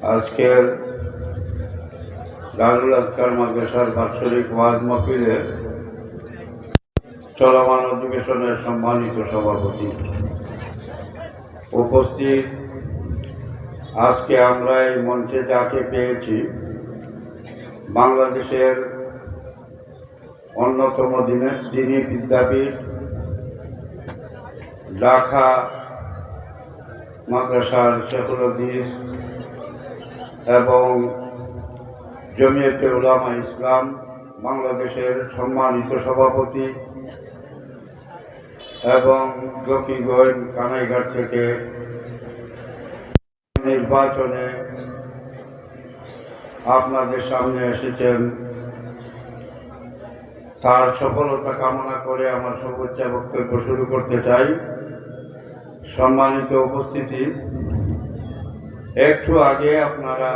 আজকের দারুল আজকার মাদ্রাসার বাৎসরিক ওয়াজ মাহফিলের চলমান অধিবেশনের সম্মানিত সভাপতি উপস্থিত, আজকে আমরা এই মঞ্চে যাকে পেয়েছি বাংলাদেশের অন্যতম দ্বীনি বিদ্যাপীঠ ঢাকা মাদ্রাসার শেখুল হাদিস এবং জমিয়তে উলামা ইসলাম বাংলাদেশের সম্মানিত সভাপতি এবং জকিগঞ্জ কানাইঘাট থেকে নির্বাচনে আপনাদের সামনে এসেছেন, তার সফলতা কামনা করে আমার সর্বোচ্চ বক্তব্য শুরু করতে চাই। সম্মানিত উপস্থিতি, একটু আগে আপনারা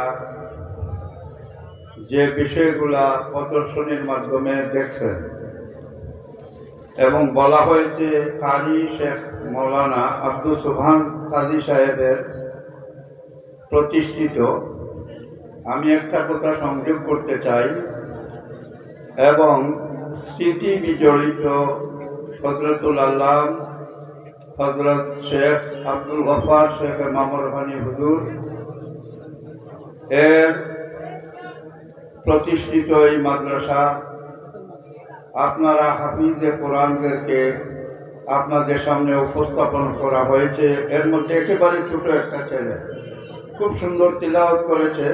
যে বিষয়গুলা প্রদর্শনীর মাধ্যমে দেখছেন এবং বলা হয়েছে কাজী শেখ মৌলানা আব্দুল সুবহান কাজী সাহেবের প্রতিষ্ঠিত, আমি একটা কথা সংযোগ করতে চাই এবং স্মৃতি বিজড়িত হযরতুল আল্লাহ হযরত শেখ আব্দুল গফফার শেখ মামুর হানি হুজুর এর প্রতিষ্ঠিত এই মাদ্রাসা, আপনারা হাফিজে কোরআনদেরকে আপনাদের সামনে উপস্থাপন করা হয়েছে। এর মধ্যে একেবারে ছোট একটা ছেলে খুব সুন্দর তিলাওয়াত করেছে।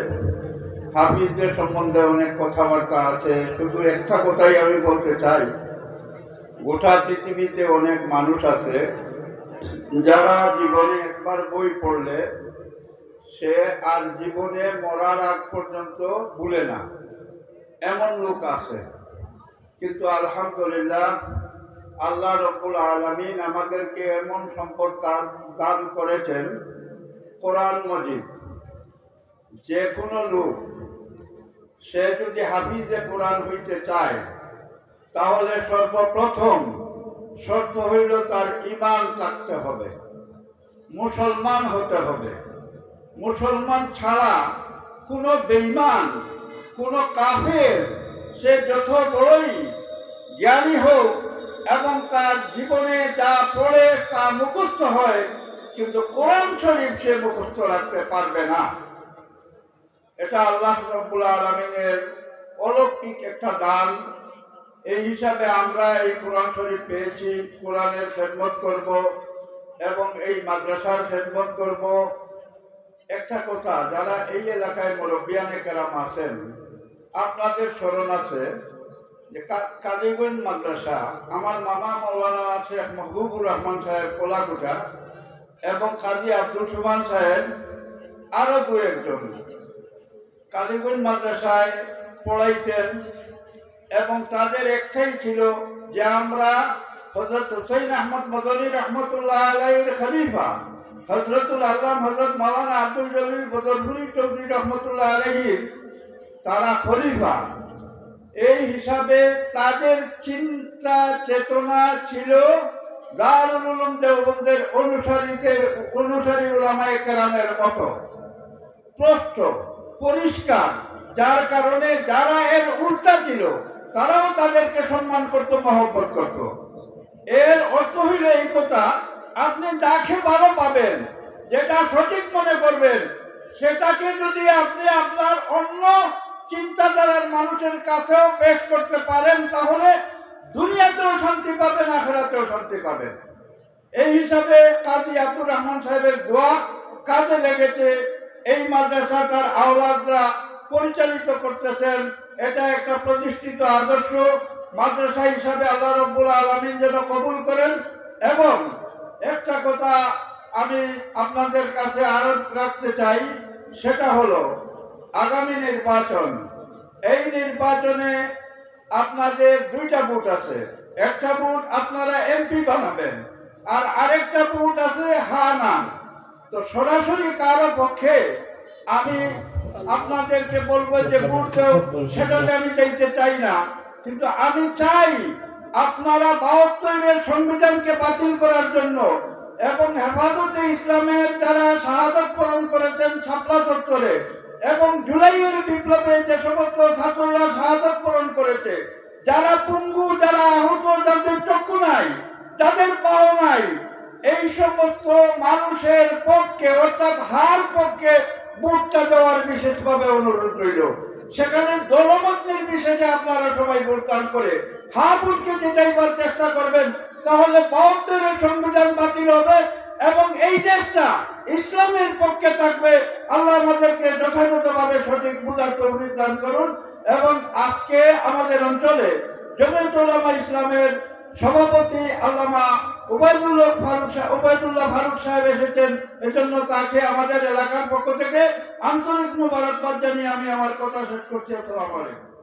হাফিজদের সম্বন্ধে অনেক কথাবার্তা আছে, শুধু একটা কথাই আমি বলতে চাই, গোটা পৃথিবীতে অনেক মানুষ আছে যারা জীবনে একবার বই পড়লে সে আর জীবনে মরার আগ পর্যন্ত ভুলে না, এমন লোক আছে। কিন্তু আলহামদুলিল্লাহ আল্লাহ রব্বুল আলামিন আমাদেরকে এমন সম্পদ দান করেছেন, কোরআন মজিদ। যে কোনো লোক সে যদি হাফিজে কোরআন হইতে চায় তাহলে সর্বপ্রথম শর্ত হইল তার ঈমান থাকতে হবে, মুসলমান হতে হবে। মুসলমান ছাড়া কোনো বেঈমান, কোনো কাফের, সে যত বড়ই জ্ঞানী হোক এবং তার জীবনে যা পড়ে তা মুখস্থ হয়, কিন্তু কোরআন শরীফ সে মুখস্থ রাখতে পারবে না। এটা আল্লাহ রাব্বুল আলামিনের অলৌকিক একটা দান। এই হিসাবে আমরা এই কোরআন শরীফ পেয়েছি, কোরআনের খেদমত করব এবং এই মাদ্রাসার খেদমত করব। একটা কথা, যারা এই এলাকায় মুরব্বিয়ানে কেরাম আছেন, আপনাদের স্মরণ আছে যে কালীগঞ্জ মাদ্রাসা আমার মামা মৌলানা শেখ মাহবুবুর রহমান সাহেব কোলাকুটা এবং কাজী আব্দুল সুবহান সাহেব আরো দু একজন কালীগঞ্জ মাদ্রাসায় পড়াইতেন এবং তাদের একটাই ছিল যে আমরা হযরত হুসাইন আহমদ মদনী রহমতুল্লাহ আলাইহির খলিফা হযরতুল আল্লাম হযরত মাওলানা আব্দুল জলিল বদরপুরি চৌধুরী রহমতুল্লাহ আলাইহির তারা খলিফা। এই হিসাবে তাদের চিন্তা চেতনা ছিল দারুল উলুম দেওবন্দের অনুসারী উলামায়ে কেরামের মতো স্পষ্ট পরিষ্কার, যার কারণে যারা এর উল্টা ছিল তারাও তাদেরকে সম্মান করত, মহব্বত করত। এর অর্থ হইল এই কথা, আপনি যাকে ভালো পাবেন, যেটা সঠিক মনে করবেন, সেটাকে যদি আপনি আপনার অন্য চিন্তাধারার মানুষের কাছেও পেশ করতে পারেন তাহলে দুনিয়াতেও শান্তি পাবেন, আখিরাতেও শান্তি পাবেন। এই হিসাবে কাজী আব্দুর রহমান সাহেবের দোয়া কাজে লেগেছে। এই মাদ্রাসা তার আওলাদরা পরিচালিত করতেছেন। এটা একটা প্রতিষ্ঠিত আদর্শ মাদ্রাসা হিসাবে আল্লাহ রাব্বুল আলামিন যেন কবুল করেন। এবং একটা কথা আমি আপনাদের কাছে আরোপ রাখতে চাই, সেটা হলো আগামী নির্বাচন। এই নির্বাচনে আপনাদের দুইটা ভোট আছে, একটা ভোট আপনারা এমপি বানাবেন আর আরেকটা ভোট আছে হা না। তো সরাসরি কারো পক্ষে আমি আপনাদেরকে বলবো যে ভোট দাও, সেটাতে আমি চাইতে চাই না, কিন্তু আমি চাই আপনারা ৭২-এর সংবিধানকে বাতিল করার জন্য এবং হেফাজতে ইসলামের যারা শাহাদাত বরণ করেছেন শাপলা চত্বরে জুলাইয়ের বিপ্লবে যে সমস্ত ছাত্ররা শাহাদাত বরণ করেছে, যারা পঙ্গু, যারা আহত, যাদের চক্ষু নাই, যাদের পাও নাই, এই সমস্ত মানুষের পক্ষে অর্থাৎ হার পক্ষে ভোটটা দেওয়ার বিশেষভাবে অনুরোধ রইল। সেখানে দলমত নির্বিশেষে আপনারা সবাই ভোটদান করে ভোটকে জিতাইবার চেষ্টা করবেন, তাহলে ৭২-এর সংবিধান বাতিল হবে এবং এই দেশটা ইসলামের পক্ষে থাকবে। আল্লাহ আমাদেরকে যথাযথভাবে সঠিক বুঝার তৌফিক দান করুন। এবং আজকে আমাদের অঞ্চলে জমিয়ত উলামা ইসলামের সভাপতি আল্লামা উবাইদুল্লাহ ফারুক সাহেব এসেছেন, এজন্য তাকে আমাদের এলাকার পক্ষ থেকে আন্তরিক মুবারকবাদ জানিয়ে আমি আমার কথা শেষ করছি। আসসালামু আলাইকুম।